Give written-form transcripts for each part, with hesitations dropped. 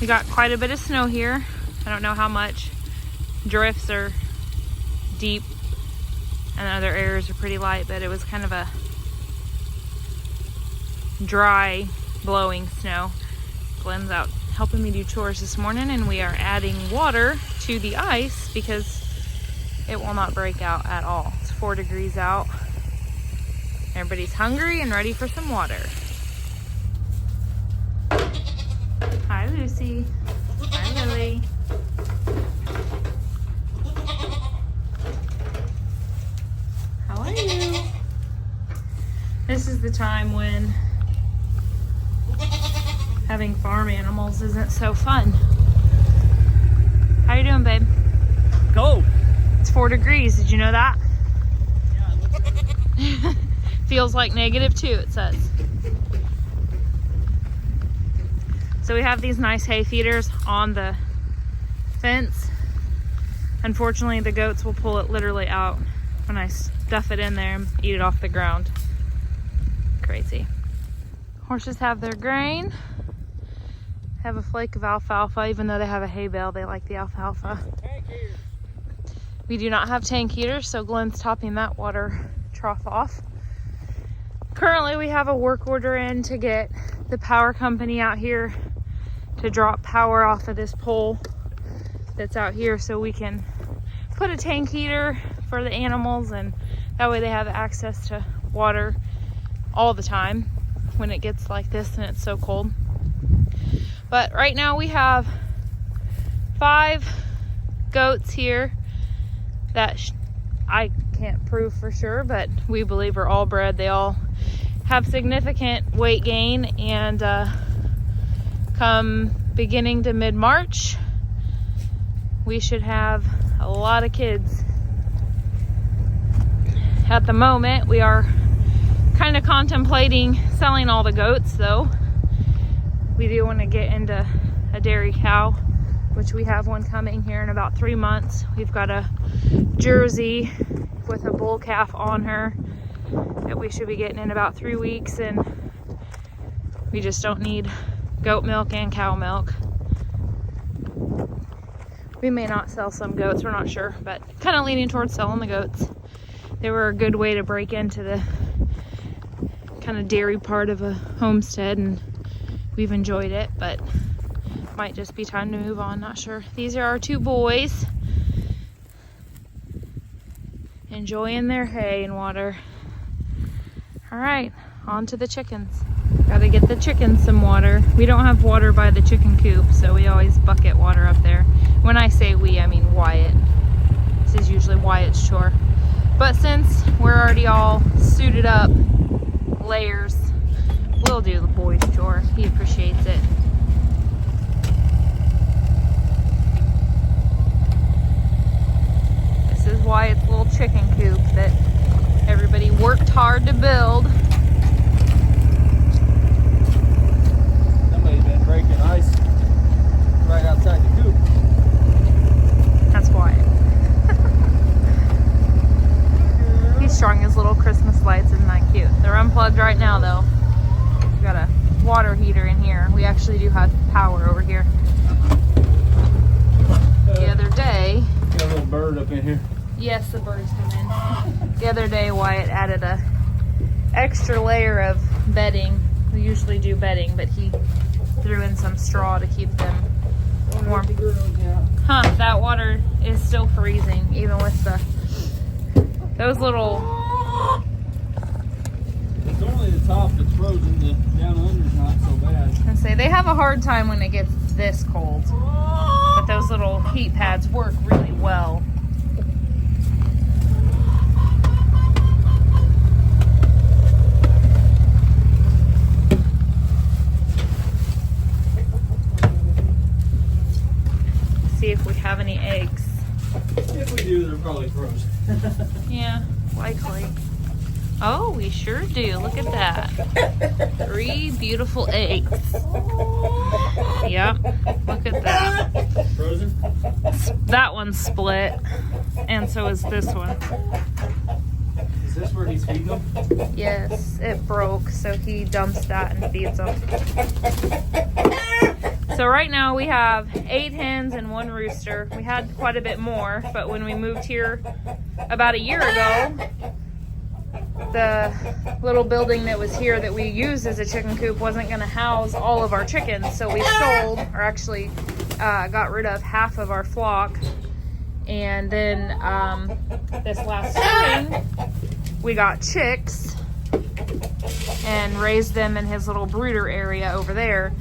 We got quite a bit of snow here. I don't know how much. Drifts are deep and other areas are pretty light, but it was kind of a dry, blowing snow. Glenn's out helping me do chores this morning, and we are adding water to the ice because it will not break out at all. It's 4 degrees out. Everybody's hungry and ready for some water. Hi, Lucy. Hi, Lily. How are you? This is the time when having farm animals isn't so fun. How you doing, babe? Cold. It's 4 degrees. Did you know that? Yeah, it looks like it. Feels like -2, it says. So we have these nice hay feeders on the fence. Unfortunately, the goats will pull it literally out when I stuff it in there and eat it off the ground. Crazy. Horses have their grain. Have a flake of alfalfa. Even though they have a hay bale, they like the alfalfa. We do not have tank heaters, so Glenn's topping that water trough off. Currently, we have a work order in to get the power company out here to drop power off of this pole that's out here so we can put a tank heater for the animals, and that way they have access to water all the time when it gets like this and it's so cold. But right now we have 5 goats here that I can't prove for sure, but we believe are all bred. They all have significant weight gain, and come beginning to mid-March, we should have a lot of kids. At the moment, we are kind of contemplating selling all the goats, though. We do want to get into a dairy cow, which we have one coming here in about 3 months. We've got a Jersey with a bull calf on her that we should be getting in about 3 weeks, and we just don't need goat milk and cow milk. We may not sell some goats, we're not sure, but kind of leaning towards selling the goats. They were a good way to break into the kind of dairy part of a homestead, and we've enjoyed it, but might just be time to move on, not sure. These are our 2 boys enjoying their hay and water. All right, on to the chickens. Gotta get the chickens some water. We don't have water by the chicken coop, so we always bucket water up there. When I say we, I mean Wyatt. This is usually Wyatt's chore. But since we're already all suited up, layers, we'll do the boys' chore. He appreciates it. This is Wyatt's little chicken coop that everybody worked hard to build. Somebody's been breaking ice right outside the coop. That's Wyatt. He strung his little Christmas lights, isn't that cute? They're unplugged right now though. We've got a water heater in here. We actually do have power over here. The other day, Got a little bird up in here. yes, the birds come in. The other day Wyatt added a extra layer of bedding. We usually do bedding, but he threw in some straw to keep them warm. Huh, that water is still freezing, even with those little... It's only the top that's frozen. The down under's not so bad. I say they have a hard time when it gets this cold, but those little heat pads work really well. See if we have any eggs. If we do, they're probably frozen. Yeah, likely. Oh, we sure do. Look at that. 3 beautiful eggs. Yep. Look at that. Frozen? That one's split. And so is this one. Is this where he's feeding them? Yes, it broke, so he dumps that and feeds them. So So right now we have 8 hens and 1 rooster. We had quite a bit more, but when we moved here about a year ago, the little building that was here that we used as a chicken coop wasn't going to house all of our chickens. So we sold, or actually got rid of half of our flock. And then this last spring, we got chicks and raised them in his little brooder area over there.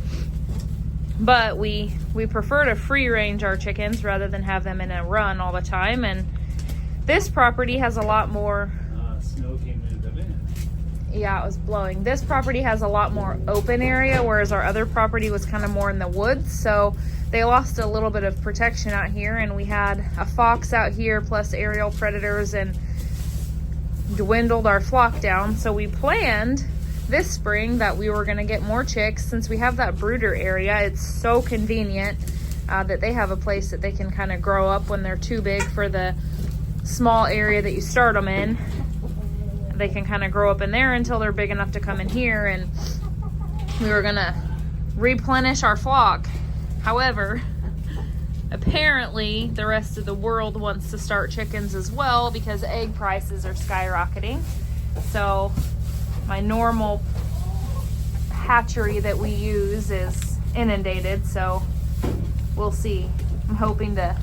But we prefer to free range our chickens rather than have them in a run all the time. And this property has a lot more... snow came into the van. Yeah, it was blowing. This property has a lot more open area, whereas our other property was kind of more in the woods. So they lost a little bit of protection out here, and we had a fox out here plus aerial predators and dwindled our flock down. So we planned this spring that we were going to get more chicks. Since we have that brooder area, it's so convenient that they have a place that they can kind of grow up when they're too big for the small area that you start them in. They can kind of grow up in there until they're big enough to come in here, and we were going to replenish our flock. However, apparently the rest of the world wants to start chickens as well because egg prices are skyrocketing. So my normal hatchery that we use is inundated, so we'll see. I'm hoping to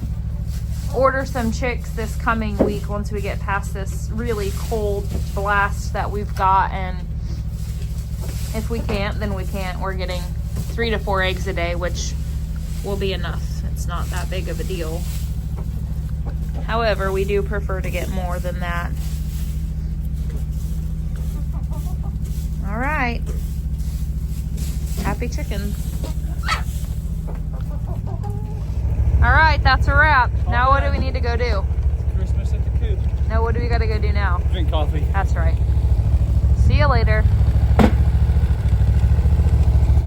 order some chicks this coming week once we get past this really cold blast that we've got, and if we can't, then we can't. We're getting 3 to 4 eggs a day, which will be enough. It's not that big of a deal. However, we do prefer to get more than that. All right. Happy chickens. All right, that's a wrap. Now what do we need to go do? Christmas at the coop. No, what do we got to go do now? Drink coffee. That's right. See you later.